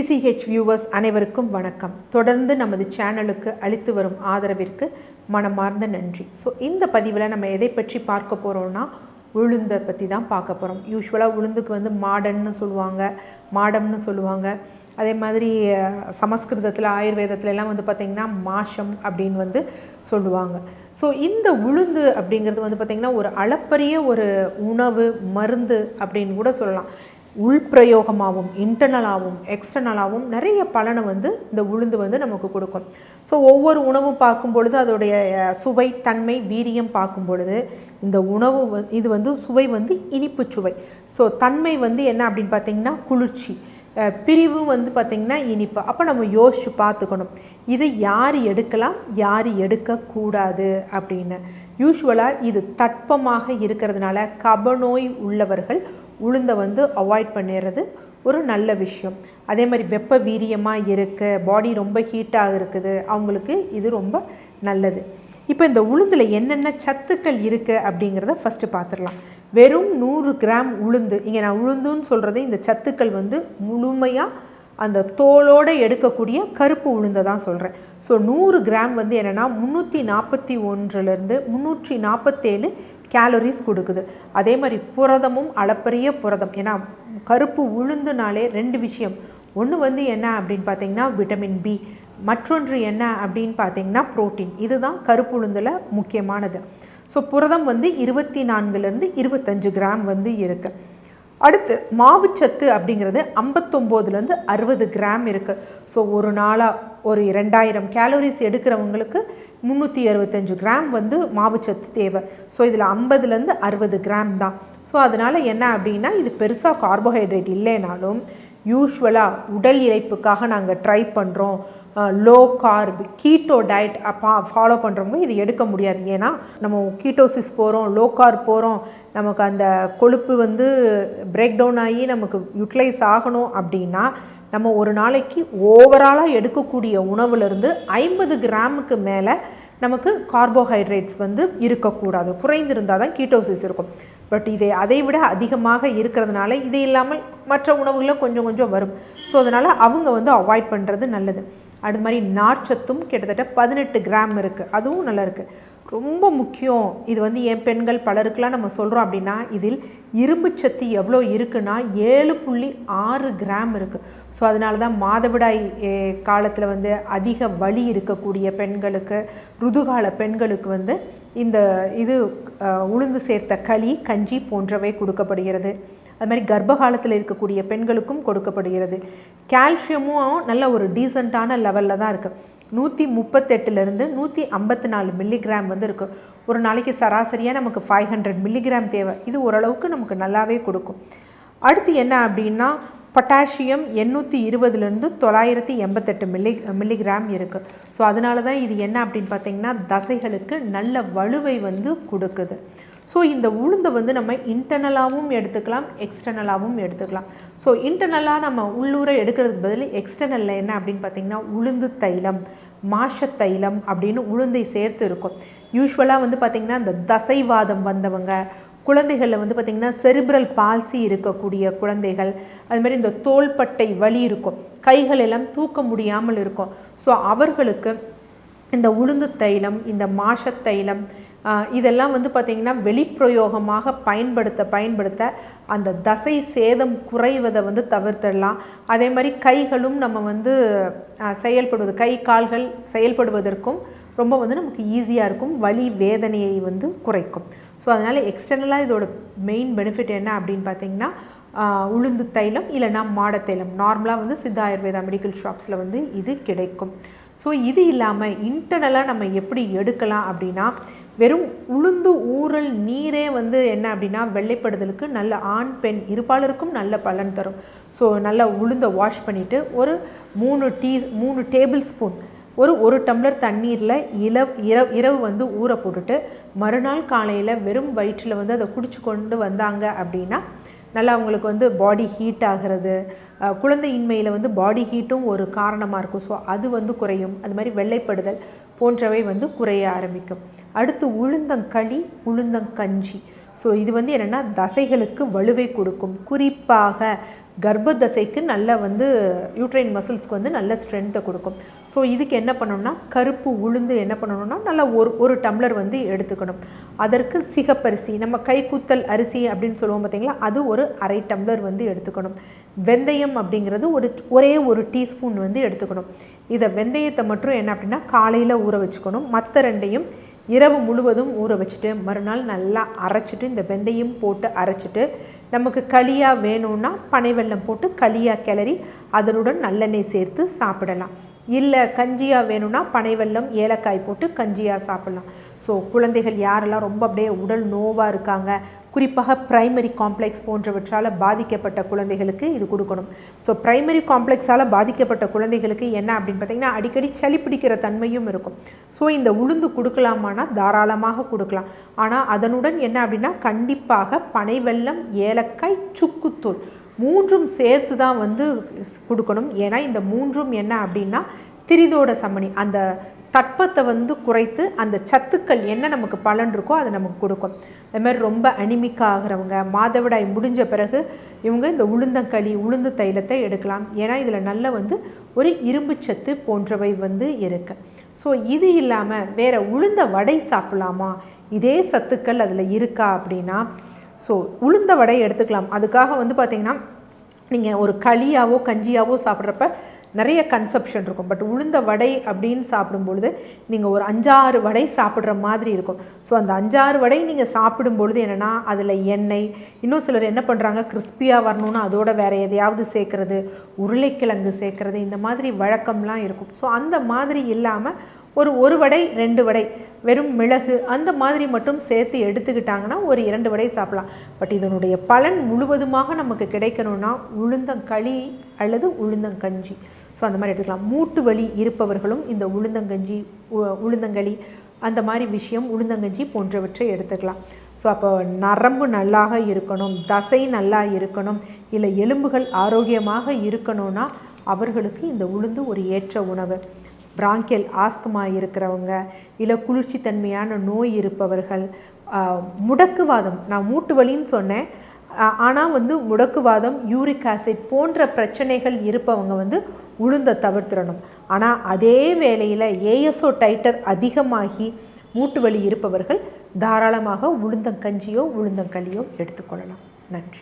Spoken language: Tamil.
டிசிஹெச் வியூவர்ஸ் அனைவருக்கும் வணக்கம். தொடர்ந்து நமது சேனலுக்கு அளித்து வரும் ஆதரவிற்கு மனமார்ந்த நன்றி. ஸோ இந்த பதிவில் நம்ம எதை பற்றி பார்க்க போகிறோம்னா உளுந்தை பற்றி தான் பார்க்க போகிறோம். யூஸ்வலாக உளுந்துக்கு வந்து மாடன்னு சொல்லுவாங்க, மாடம்னு சொல்லுவாங்க. அதே மாதிரி சமஸ்கிருதத்தில் ஆயுர்வேதத்துலலாம் வந்து பார்த்திங்கன்னா மாஷம் அப்படின்னு வந்து சொல்லுவாங்க. ஸோ இந்த உளுந்து அப்படிங்கிறது வந்து பார்த்திங்கன்னா ஒரு அளப்பரிய ஒரு உணவு மருந்து அப்படின்னு கூட சொல்லலாம். உள்பிரயோகமாகவும் இன்டர்னலாகவும் எக்ஸ்டர்னலாகவும் நிறைய பலனை வந்து இந்த உளுந்து வந்து நமக்கு கொடுக்கும். ஸோ ஒவ்வொரு உணவும் பார்க்கும் பொழுது அதோடைய சுவை, தன்மை, வீரியம் பார்க்கும் பொழுது இந்த உணவு இது வந்து சுவை வந்து இனிப்பு சுவை. ஸோ தன்மை வந்து என்ன அப்படின்னு பார்த்திங்கன்னா குளிர்ச்சி, பிரிவு வந்து பார்த்திங்கன்னா இனிப்பு. அப்போ நம்ம யோசிச்சு பார்த்துக்கணும் இது யார் எடுக்கலாம் யார் எடுக்கக்கூடாது அப்படின்னு. யூஸ்வலாக இது தட்பமாக இருக்கிறதுனால கபநோய் உள்ளவர்கள் உளுந்தை வந்து அவாய்ட் பண்ணிடுறது ஒரு நல்ல விஷயம். அதே மாதிரி வெப்ப வீரியமாக இருக்குது, பாடி ரொம்ப ஹீட்டாக இருக்குது, அவங்களுக்கு இது ரொம்ப நல்லது. இப்போ இந்த உளுந்தில் என்னென்ன சத்துக்கள் இருக்குது அப்படிங்கிறத ஃபஸ்ட்டு பார்த்துடலாம். வெறும் 100 கிராம் உளுந்து, இங்கே நான் உளுந்துன்னு சொல்கிறது இந்த சத்துக்கள் வந்து முழுமையாக அந்த தோலோடு எடுக்கக்கூடிய கருப்பு உளுந்தை தான் சொல்கிறேன். ஸோ 100 கிராம் வந்து என்னென்னா 341லேருந்து 347 கேலரிஸ் கொடுக்குது. அதே மாதிரி புரதமும் அளப்பரிய புரதம். ஏன்னா கருப்பு உளுந்துனாலே 2 விஷயம். ஒன்று வந்து என்ன அப்படின்னு பார்த்திங்கன்னா விட்டமின் பி, மற்றொன்று என்ன அப்படின்னு பார்த்திங்கன்னா புரோட்டீன். இதுதான் கருப்பு உளுந்தில் முக்கியமானது. ஸோ புரதம் வந்து 24லேருந்து 25 கிராம் வந்து இருக்குது. அடுத்து மாவுச்சத்து அப்படிங்கிறது 59லேருந்து 60 கிராம் இருக்குது. ஸோ ஒரு நாளாக ஒரு 2000 கேலரிஸ் எடுக்கிறவங்களுக்கு 365 கிராம் வந்து மாவுச்சத்து தேவை. ஸோ இதில் 50லேருந்து 60 கிராம் தான். ஸோ அதனால் என்ன அப்படின்னா இது பெருசாக கார்போஹைட்ரேட் இல்லைனாலும் யூஸ்வலாக உடல் இழைப்புக்காக நாங்கள் ட்ரை பண்ணுறோம், low corp keto diet follow பண்ணுறவங்க இது எடுக்க முடியாது. ஏன்னா நம்ம கீட்டோசிஸ் போகிறோம், லோ கார்ப் போகிறோம், நமக்கு அந்த கொழுப்பு வந்து பிரேக் டவுன் ஆகி நமக்கு யூட்டிலைஸ் ஆகணும் அப்படின்னா நம்ம ஒரு நாளைக்கு ஓவராலாக எடுக்கக்கூடிய உணவுலேருந்து 50 கிராமுக்கு மேலே நமக்கு கார்போஹைட்ரேட்ஸ் வந்து இருக்கக்கூடாது. குறைந்திருந்தால் தான் கீட்டோசிஸ் இருக்கும். பட் இதை அதை விட அதிகமாக இருக்கிறதுனால இது இல்லாமல் மற்ற உணவுகளும் கொஞ்சம் கொஞ்சம் வரும். ஸோ அதனால் அவங்க வந்து அவாய்ட் பண்ணுறது நல்லது. அது மாதிரி நார்ச்சத்தும் கிட்டத்தட்ட 18 கிராம் இருக்குது, அதுவும் நல்லா இருக்குது. ரொம்ப முக்கியம், இது வந்து என் பெண்கள் பலருக்கெலாம் நம்ம சொல்கிறோம் அப்படின்னா இதில் இரும்பு சத்து எவ்வளோ இருக்குன்னா 7.6 கிராம் இருக்குது. ஸோ அதனால தான் மாதவிடாய் காலத்தில் வந்து அதிக வலி இருக்கக்கூடிய பெண்களுக்கு, ருதுகால பெண்களுக்கு வந்து இந்த இது உளுந்து சேர்த்த களி, கஞ்சி போன்றவை கொடுக்கப்படுகிறது. அது மாதிரி கர்ப்ப காலத்தில் இருக்கக்கூடிய பெண்களுக்கும் கொடுக்கப்படுகிறது. கால்சியமும் நல்ல ஒரு டீசெண்டான லெவலில் தான் இருக்குது. 138லேருந்து 154 மில்லிகிராம் வந்து இருக்குது. ஒரு நாளைக்கு சராசரியாக நமக்கு 500 மில்லிகிராம் தேவை. இது ஓரளவுக்கு நமக்கு நல்லாவே கொடுக்கும். அடுத்து என்ன அப்படின்னா பொட்டாசியம் 820லேருந்து 988 மில்லிகிராம் இருக்குது. ஸோ அதனால தான் இது என்ன அப்படின்னு பார்த்திங்கன்னா தசைகளுக்கு நல்ல வலுவை வந்து கொடுக்குது. ஸோ இந்த உளுந்தை வந்து நம்ம இன்டர்னலாகவும் எடுத்துக்கலாம், எக்ஸ்டர்னலாகவும் எடுத்துக்கலாம். ஸோ இன்டர்னலாக நம்ம உள்ளூரை எடுக்கிறதுக்கு பதில் எக்ஸ்டர்னலில் என்ன அப்படின்னு பார்த்திங்கன்னா உளுந்து தைலம், மாஷத்தைலம் அப்படின்னு உளுந்தை சேர்த்து இருக்கும். யூஸ்வலாக வந்து பார்த்திங்கன்னா இந்த தசைவாதம் வந்தவங்க, குழந்தைகளில் வந்து பார்த்திங்கன்னா செரிப்ரல் பால்சி இருக்கக்கூடிய குழந்தைகள், அதுமாதிரி இந்த தோள்பட்டை வலி இருக்கும், கைகள் எல்லாம் தூக்க முடியாமல் இருக்கும். ஸோ அவர்களுக்கு இந்த உளுந்து தைலம், இந்த மாஷத்தைலம் இதெல்லாம் வந்து பார்த்திங்கன்னா வெளிப்பிரயோகமாக பயன்படுத்த அந்த தசை சேதம் குறைவதை வந்து தவிர்த்திடலாம். அதே மாதிரி கைகளும் நம்ம வந்து செயல்படுவது, கை கால்கள் செயல்படுவதற்கும் ரொம்ப வந்து நமக்கு ஈஸியாக இருக்கும், வலி வேதனையை வந்து குறைக்கும். ஸோ அதனால் எக்ஸ்டர்னலாக இதோட மெயின் பெனிஃபிட் என்ன அப்படின்னு பார்த்திங்கன்னா உளுந்து தைலம் இல்லைனா மாடத்தைலம் நார்மலாக வந்து சித்தா ஆயுர்வேதா மெடிக்கல் ஷாப்ஸில் வந்து இது கிடைக்கும். ஸோ இது இல்லாமல் இன்டர்னலாக நம்ம எப்படி எடுக்கலாம் அப்படின்னா வெறும் உளுந்து ஊறல் நீரே வந்து என்ன அப்படின்னா வெள்ளைப்படுதலுக்கு நல்ல ஆண் பெண் இருபாலருக்கும் நல்ல பலன் தரும். ஸோ நல்லா உளுந்தை வாஷ் பண்ணிவிட்டு ஒரு 3 டேபிள் ஸ்பூன் ஒரு டம்ளர் தண்ணீரில் இரவு வந்து ஊற போட்டுட்டு மறுநாள் காலையில் வெறும் வயிற்றில் வந்து அதை குடிச்சு கொண்டு வந்தாங்க அப்படின்னா நல்லா அவங்களுக்கு வந்து பாடி ஹீட் ஆகிறது, குழந்தையின்மையில் வந்து பாடி ஹீட்டும் ஒரு காரணமாக இருக்கும். ஸோ அது வந்து குறையும். அது மாதிரி வெள்ளைப்படுதல் போன்றவை வந்து குறைய ஆரம்பிக்கும். அடுத்து உளுந்தங்களி, உளுந்தங்கஞ்சி. ஸோ இது வந்து என்னென்னா தசைகளுக்கு வலுவை கொடுக்கும். குறிப்பாக கர்ப்பதசைக்கு நல்ல வந்து யூட்ரைன் மசில்ஸ்க்கு வந்து நல்ல ஸ்ட்ரென்த்தை கொடுக்கும். ஸோ இதுக்கு என்ன பண்ணணும்னா கருப்பு உளுந்து என்ன பண்ணணும்னா நல்லா ஒரு டம்ளர் வந்து எடுத்துக்கணும். அதற்கு சிகப்பரிசி, நம்ம கைக்குத்தல் அரிசி அப்படின்னு சொல்லுவோம் பார்த்தீங்களா, அது ஒரு அரை டம்ளர் வந்து எடுத்துக்கணும். வெந்தயம் அப்படிங்கிறது ஒரே ஒரு டீஸ்பூன் வந்து எடுத்துக்கணும். இதை வெந்தயத்தை மட்டும் என்ன அப்படின்னா காலையில் ஊற வச்சுக்கணும். மற்ற ரெண்டையும் இரவு முழுவதும் ஊற வச்சுட்டு மறுநாள் நல்லா அரைச்சிட்டு இந்த வெந்தயம் போட்டு அரைச்சிட்டு நமக்கு களியாக வேணும்னா பனை வெல்லம் போட்டு களியாக கிளறி அதனுடன் நல்லெண்ணெய் சேர்த்து சாப்பிடலாம். இல்லை கஞ்சியாக வேணும்னா பனை வெல்லம் ஏலக்காய் போட்டு கஞ்சியாக சாப்பிட்லாம். ஸோ குழந்தைகள் யாரெல்லாம் ரொம்ப அப்படியே உடல் நோவாக இருக்காங்க, குறிப்பாக பிரைமரி காம்ப்ளெக்ஸ் போன்றவற்றால் பாதிக்கப்பட்ட குழந்தைகளுக்கு இது கொடுக்கணும். ஸோ பிரைமரி காம்ப்ளெக்ஸால் பாதிக்கப்பட்ட குழந்தைகளுக்கு என்ன அப்படின்னு பார்த்திங்கன்னா அடிக்கடி சளி பிடிக்கிற தன்மையும் இருக்கும். ஸோ இந்த உளுந்து கொடுக்கலாமானா தாராளமாக கொடுக்கலாம். ஆனால் அதனுடன் என்ன அப்படின்னா கண்டிப்பாக பனை வெல்லம், ஏலக்காய், சுக்குத்தூள் மூன்றும் சேர்த்து தான் வந்து கொடுக்கணும். ஏன்னா இந்த மூன்றும் என்ன அப்படின்னா திரிதோட சமனி, அந்த தட்பத்தை வந்து குறைத்து அந்த சத்துக்கள் என்ன நமக்கு பலன் இருக்கோ அதை நமக்கு கொடுக்கும். அதுமாதிரி ரொம்ப அனிமிக்காக ஆகிறவங்க, மாதவிடாய் முடிஞ்ச பிறகு இவங்க இந்த உளுந்தங்களி, உளுந்து தைலத்தை எடுக்கலாம். ஏன்னா இதில் நல்ல வந்து ஒரு இரும்பு சத்து போன்றவை வந்து இருக்குது. ஸோ இது இல்லாமல் வேறு உளுந்த வடை சாப்பிட்லாமா, இதே சத்துக்கள் அதில் இருக்கா அப்படின்னா ஸோ உளுந்த வடை எடுத்துக்கலாம். அதுக்காக வந்து பார்த்திங்கன்னா நீங்கள் ஒரு களியாவோ கஞ்சியாவோ சாப்பிட்றப்ப நிறைய கன்சப்ஷன் இருக்கும். பட் உளுந்த வடை அப்படின்னு சாப்பிடும்பொழுது நீங்கள் ஒரு 5-6 வடை சாப்பிட்ற மாதிரி இருக்கும். ஸோ அந்த 5-6 வடை நீங்கள் சாப்பிடும்பொழுது என்னென்னா அதில் எண்ணெய், இன்னும் சிலர் என்ன பண்ணுறாங்க கிறிஸ்பியாக வரணும்னு அதோட வேறு எதையாவது சேர்க்குறது, உருளைக்கிழங்கு சேர்க்குறது, இந்த மாதிரி வழக்கம்லாம் இருக்கும். ஸோ அந்த மாதிரி இல்லாமல் ஒரு வடை 2 வடை வெறும் மிளகு அந்த மாதிரி மட்டும் சேர்த்து எடுத்துக்கிட்டாங்கன்னா ஒரு 2 வடை சாப்பிடலாம். பட் இதனுடைய பலன் முழுவதுமாக நமக்கு கிடைக்கணும்னா உளுந்தங்களி அல்லது உளுந்தங்கஞ்சி, ஸோ அந்த மாதிரி எடுத்துக்கலாம். மூட்டு வலி இருப்பவர்களும் இந்த உளுந்தங்கஞ்சி, உளுந்தங்களி அந்த மாதிரி விஷயம், உளுந்தங்கஞ்சி போன்றவற்றை எடுத்துக்கலாம். ஸோ அப்போ நரம்பு நல்லாக இருக்கணும், தசை நல்லா இருக்கணும், இல்லை எலும்புகள் ஆரோக்கியமாக இருக்கணும்னா அவர்களுக்கு இந்த உளுந்து ஒரு ஏற்ற உணவு. பிராங்கியல் ஆஸ்துமா இருக்கிறவங்க, இல்லை குளிர்ச்சி தன்மையான நோய் இருப்பவர்கள், முடக்குவாதம், நான் மூட்டு வலின்னு சொன்னேன், ஆனால் வந்து முடக்குவாதம், யூரிக் ஆசிட் போன்ற பிரச்சனைகள் இருப்பவங்க வந்து உளுந்தை தவிர்த்திடணும். ஆனால் அதே வேளையில் ஏஎஸ்ஓ டைட்டர் அதிகமாகி மூட்டு வலி இருப்பவர்கள் தாராளமாக உளுந்தங்கஞ்சியோ உளுந்தங்களியோ எடுத்துக்கொள்ளலாம். நன்றி.